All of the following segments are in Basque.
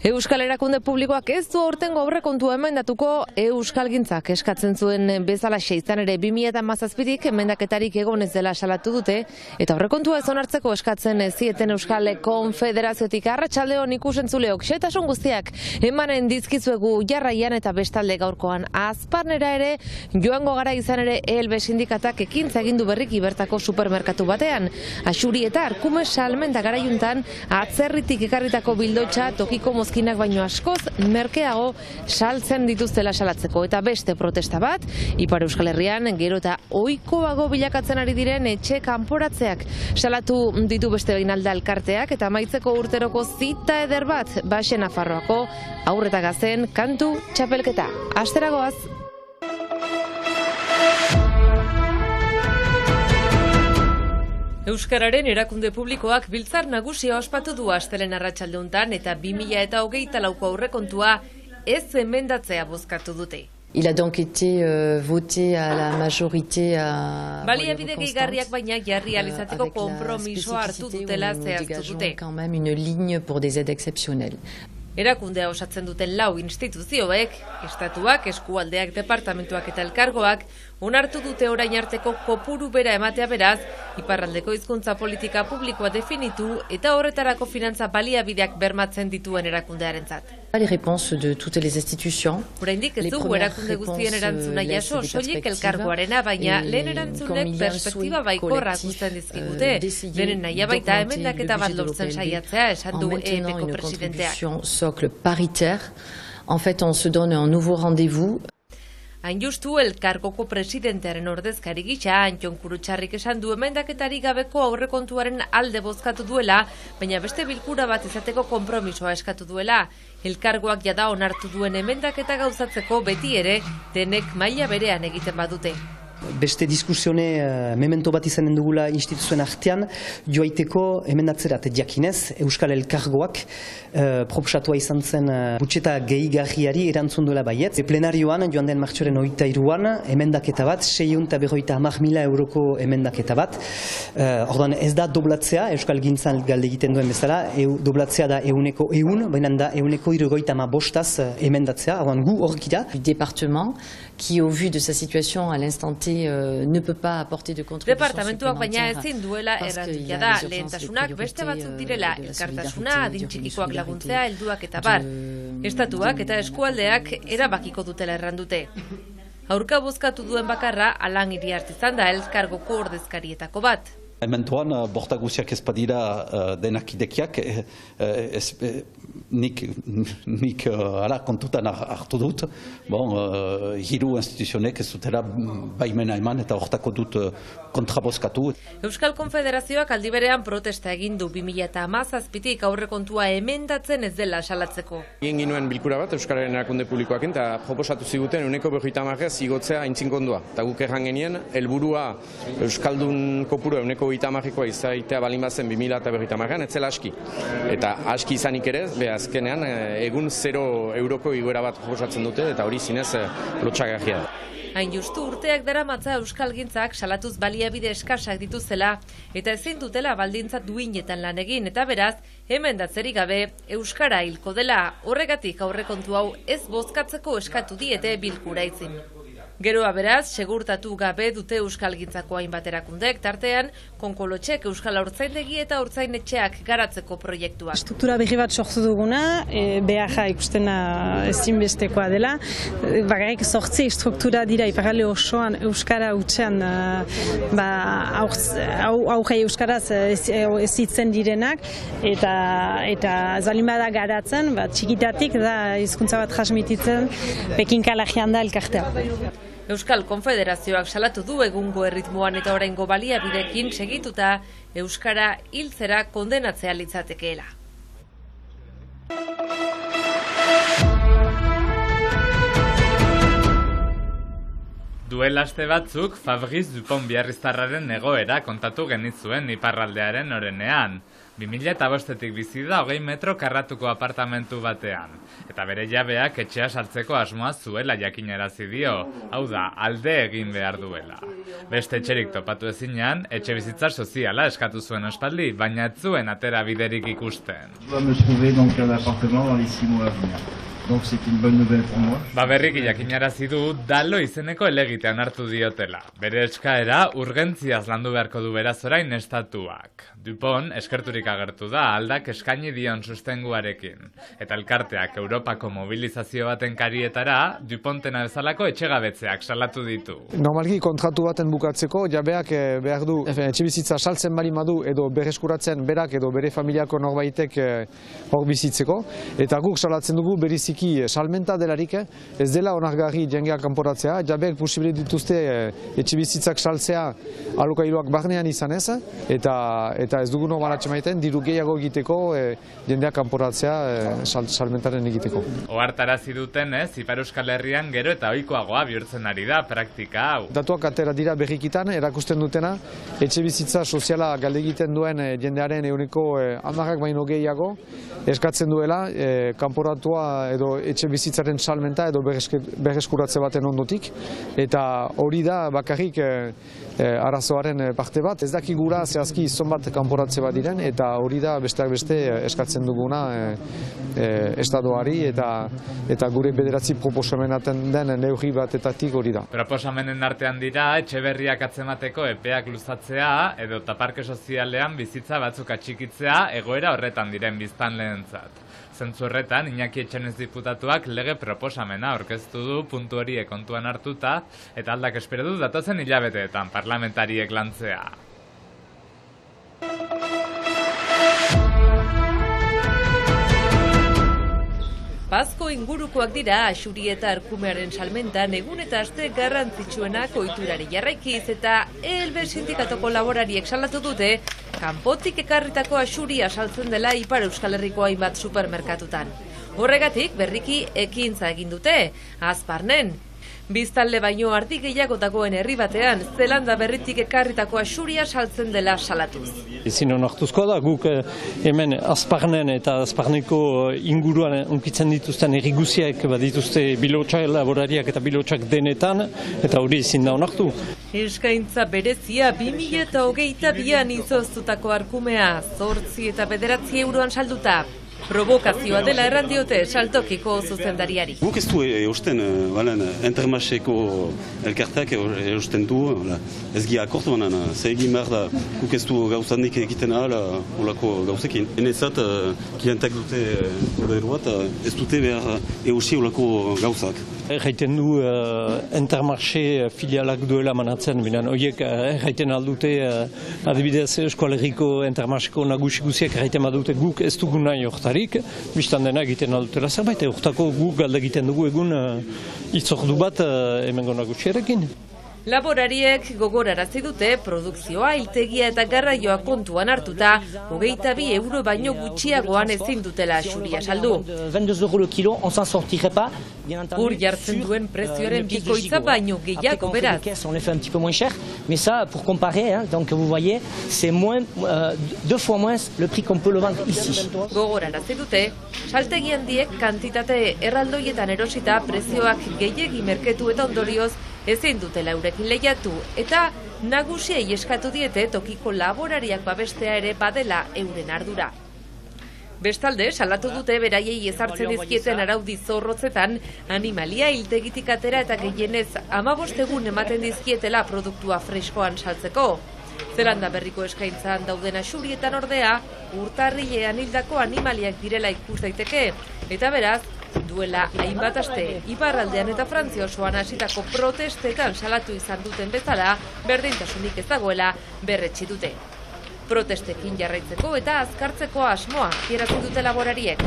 Euskal Erakunde Publikoak ez du aurtengo aurrekontua emendatuko euskalgintzak eskatzen zuen bezalaxe, izan ere 2017tik emendaketarik egon ez dela salatu dute eta aurrekontua ez onartzeko eskatzen zieten Euskal Konfederaziotik. Arratsaldeon ikusentzuleok, xehetasun guztiak emanen dizkizuegu jarraian eta bestalde gaurkoan Azparnera ere joango gara, izan ere ELB sindikatak ekintza egin du berriki bertako supermerkatu batean. Axuri eta Arkume salmenta garaiuntan atzerritik ekarritako bildotxa tokiko mozkinak baino askoz merkeago saltzen dituztela salatzeko. Eta beste protesta bat, Ipar Euskal Herrian gero eta ohikoago bilakatzen ari diren etxe kanporatzeak salatu ditu beste Beinalda elkarteak, eta amaitzeko urteroko zita eder bat Baxe Nafarroako haur eta gazteen kantu txapelketa. Asteragoaz! Euskararen erakunde publikoak biltzar nagusia ospatu du astelehen arratsalde hontan eta 2024ko aurrekontua ez emendatzea bozkatu dute. Il a donc été voté à la majorité à baliabide gehigarriak baina jarri alizateko konpromisoa hartu dutela zehaztu dute. Quand même une ligne pour des aides exceptionnelles. Erakundea osatzen duten 4 instituzioek, estatuak, eskualdeak, departamentuak eta elkargoak, onartu dute orain arteko kopuru bera ematea, beraz, iparraldeko hizkuntza politika publikoa definitu eta horretarako finantza baliabideak bermatzen dituen erakundearentzat. Les réponses de toutes les institutions. Oraindik ez dugu erakunde guztien erantzuna jaso, soilik elkargoarena, baina lehen erantzunek perspektiba baikorra ikusten dizkigute. Lehen nahia baita emendaketa bat lortzen saiatzea, esan du EEPko presidenteak. Socle paritaire. En fait, on se donne un nouveau rendez-vous. Hain justu elkargoko presidentearen ordezkari gisa, Antxon Kurutxarrik esan du emendaketari gabeko aurrekontuaren alde bozkatu duela, baina beste bilkura bat izateko konpromisoa eskatu duela. Elkargoak jada onartu duen emendaketa gauzatzeko beti ere denek maila berean egiten badute. Beste diskusione memento bat izanen dugula instituzioen artean, joaiteko emendatzerat jakinez Euskal Elkargoak proposatua izan zen budjeta gehigarriari erantzun duela baietz. Plenarioan, joan den martxoaren 23an, emendaketa bat, 650.000 euroko emendaketa bat. Orduan ez da doblatzea, Euskal Gintzan galde egiten duen bezala, doblatzea da 100%, baina da 175 emendatzea, orduan gu horkira. Du département, qui au vu de sa situation à l'instant T ne peut pas apporter de contribution Departamentuak baina ezin duela erratia da, lehentasunak beste batzuk direla, elkartasuna, adin txikikoak laguntzea, helduak eta bar. Estatuak eta eskualdeak erabakiko dutela errandute. Aurka bozkatu duen bakarra Alan Iriarte izan da elkargoko ordezkarietako bat. Hementoan, bortaguziak ez badira denak idekiak, nik kontutan hartu dut, hiru instituzionek ez dutela baimena eman eta hortako dut kontrabozkatu. Euskal Konfederazioak aldi berean protesta egin du 2017tik aurrekontua emendatzen ez dela salatzeko. Egin ginuen bilkura bat Euskararen erakunde publikoak eta proposatu ziguten 150 igotzea aintzinkondua. Eta guk erran genien, helburua Euskaldun kopuru 150koa izaitea balin bazen 2050an, etzela aski. Eta aski izanik ere, azkenean egun 0 euroko igoera bat proposatzen dute eta hori zinez lotxagarria da. Hain justu urteak daramatza euskalgintzak salatuz baliabide eskasak dituzela eta ezin dutela baldintza duinetan lan egin, eta beraz, emendatzerik gabe euskara hilko dela. Horregatik aurrekontu hau ez bozkatzeko eskatu diete bilkura itzin. Geroa beraz, segurtatu gabe dute euskalgintzako hainbat erakundek, tartean Konkolotxek Euskal Haurtzaindegi eta Haurtzainetxeak garatzeko proiektua. Struktura berri bat sortu duguna, beharra ikustena ezinbestekoa dela. Bakarrik 8 struktura dira iparralde osoan euskara hutsean aurrei euskaraz ez hitzen direnak, eta zalimada garatzen, txikitatik da hizkuntza bat transmititzen Pekinkalajean da elkartea. Euskal Konfederazioak salatu du egungo erritmoan eta oraingo baliabidekin segituta euskara hiltzera kondenatzea litzatekeela. Duela aste batzuk Fabrice Dupont biarriztarraren egoera kontatu genizuen iparraldearen orenean. 2005-etik bizi da 20 metro karratuko apartamentu batean. Eta bere jabeak etxea sartzeko asmoa zuela jakinarazi dio, hau da, alde egin behar duela. Beste etxerik topatu ezinean, etxe bizitza soziala eskatu zuen aspaldi, baina ez zuen atera biderik ikusten. Berriki jakinarazi du Dalo izeneko helegitean hartu diotela. Bere eskaera urgentziaz landu beharko du beraz orain estatuak. Dupont eskerturik agertu da aldak eskaini dion sustenguarekin. Eta elkarteak Europako mobilizazio baten karietara Dupontena bezalako etxegabetzeak salatu ditu. Normalki kontratu baten bukatzeko jabeak behar du etxebizitza saltzen bali madu edo berreskuratzen berak edo bere familiako norbaitek hor bizitzeko. Eta guk salatzen dugu beriziki salmenta delarik ez dela onargarri jengeak kanporatzea. Jabeak posible dituzte etxebizitzak saltzea alokairuak barnean izan ez eta ez dugu nomaratxe maiten diru gehiago egiteko jendeak kanporatzea salmentaren egiteko. Ohartarazi dutenez, Ipar Euskal Herrian gero eta ohikoagoa bihurtzen ari da praktika hau. Datuak atera dira berrikitan erakusten dutena etxebizitza soziala galde egiten duen jendearen ehuneko 10 baino gehiago eskatzen duela kanporatua edo etxebizitzaren salmenta edo berreskuratze baten ondotik eta hori da bakarrik arazoaren parte bat. Ez dakigura zehazki zonbat kanporatze bat diren eta hori da besteak beste eskatzen duguna estadoari eta gure bederatzi proposamenaten den neurri batetatik hori da. Proposamenen artean dira etxeberriak atzemateko epeak luzatzea edo parke sozialean bizitza batzuk atxikitzea egoera horretan diren biztanleentzat. Zentzu horretan, Iñaki Etxenez diputatuak lege proposamena aurkeztu du puntu horiek kontuan hartuta eta aldak espero du datozen hilabeteetan parlamentariek lantzea. Pazko ingurukoak dira Axuri eta Arkumearen salmentan egun eta aste garrantzitsuenak ohiturari jarraikiz eta ELB sindikatoko laborariek salatu dute kanpotik ekarritako Axuria saltzen dela Ipar Euskal Herriko hainbat supermerkatutan. Horregatik berriki ekintza egin dute, Azparnen. Biztanle baino ardi gehiagotakoen herri batean, Zelanda berritik ekarritako Axuria saltzen dela salatuz. Ezin onartuzkoa da, guk hemen Azparnen eta Azparneko inguruan unkitzen dituzten herri guziak badituzte bilotxak laborariak eta bilotxak denetan, eta hori ezin da onartu. Eskaintza berezia 2022an izoztutako Arkumea, 8 eta 9 euroan salduta. Provokazioa dela erran diote saltokiko zuzendariari. Guk ez du eusten, Intermaseko elkarteak eusten du, ez gia akortu banan, ze egin behar da, guk ez du gauzanik egiten ahal olako gauzekin. Enezat, klientak dute goderu bat, ez dute behar eusi olako gauzak. Erraiten du Intermarché filialak duela manatzen, binan horiek erraiten aldute, adibidez Eskualerriko Intermarcheko nagusi guziak erraiten badute guk ez dugu nahi hortarik, biztan dena egiten aldutela zerbait, hortako guk galde egiten dugu egun itzordu bat hemengo nagusiarekin. Laborariek gogorarazi dute produkzioa, iltegia eta garraioa kontuan hartuta, 22 euro baino gutxiagoan ezin dutela Axuria saldu. Ur jartzen duen prezioaren bikoitza baino gehiago beraz. Mais ça, pour comparer, donc vous voyez, c'est deux fois moins le prix qu'on peut le vendre ici. Gogorarazi dute, saltegi handiek kantitate erraldoietan erosita prezioak gehiegi merketu eta ondorioz ezin dutela eurekin lehiatu eta nagusiei eskatu diete tokiko laborariak babestea ere badela euren ardura. Bestalde, salatu dute beraiei ezartzen dizkieten araudi zorrotzetan animalia hiltegitik atera eta gehienez 15 egun ematen dizkietela produktua freskoan saltzeko. Zelanda berriko eskaintzan dauden Axurietan ordea, urtarrilean hildako animaliak direla ikus daiteke eta beraz, duela hainbat aste, iparraldean eta Frantzia osoan hasitako protestetan salatu izan duten bezala, berdintasunik ez dagoela berretsi dute. Protestekin jarraitzeko eta azkartzeko asmoa adierazi dute laborariek.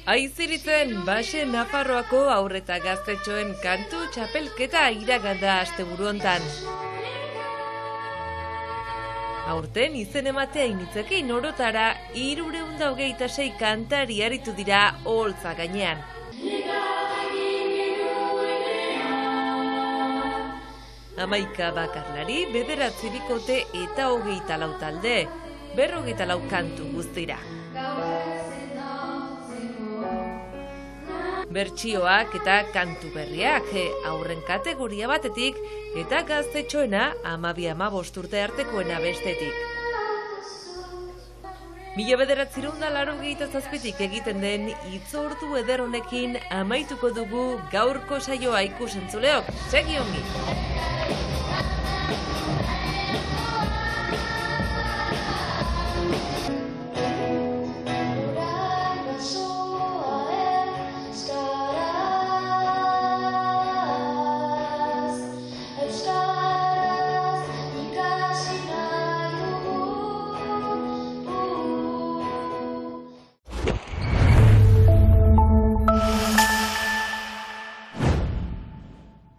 Aiziritzen, Baxe Nafarroako haur eta gaztetxoen kantu txapelketa iraganda asteburu hontan. Aurten izen ematea initzekin orotara 326 kantari aritu dira oholtza gainean. 11 bakarlari, 9 bikote eta 24 talde, 44 kantu guztira. Bertsioak eta kantu berriak, aurren kategoria batetik eta gaztetxoena 12-15 urte artekoena bestetik. 1987 egiten den hitzordu eder honekin amaituko dugu gaurko saioa ikus-entzuleok. Segi ongi!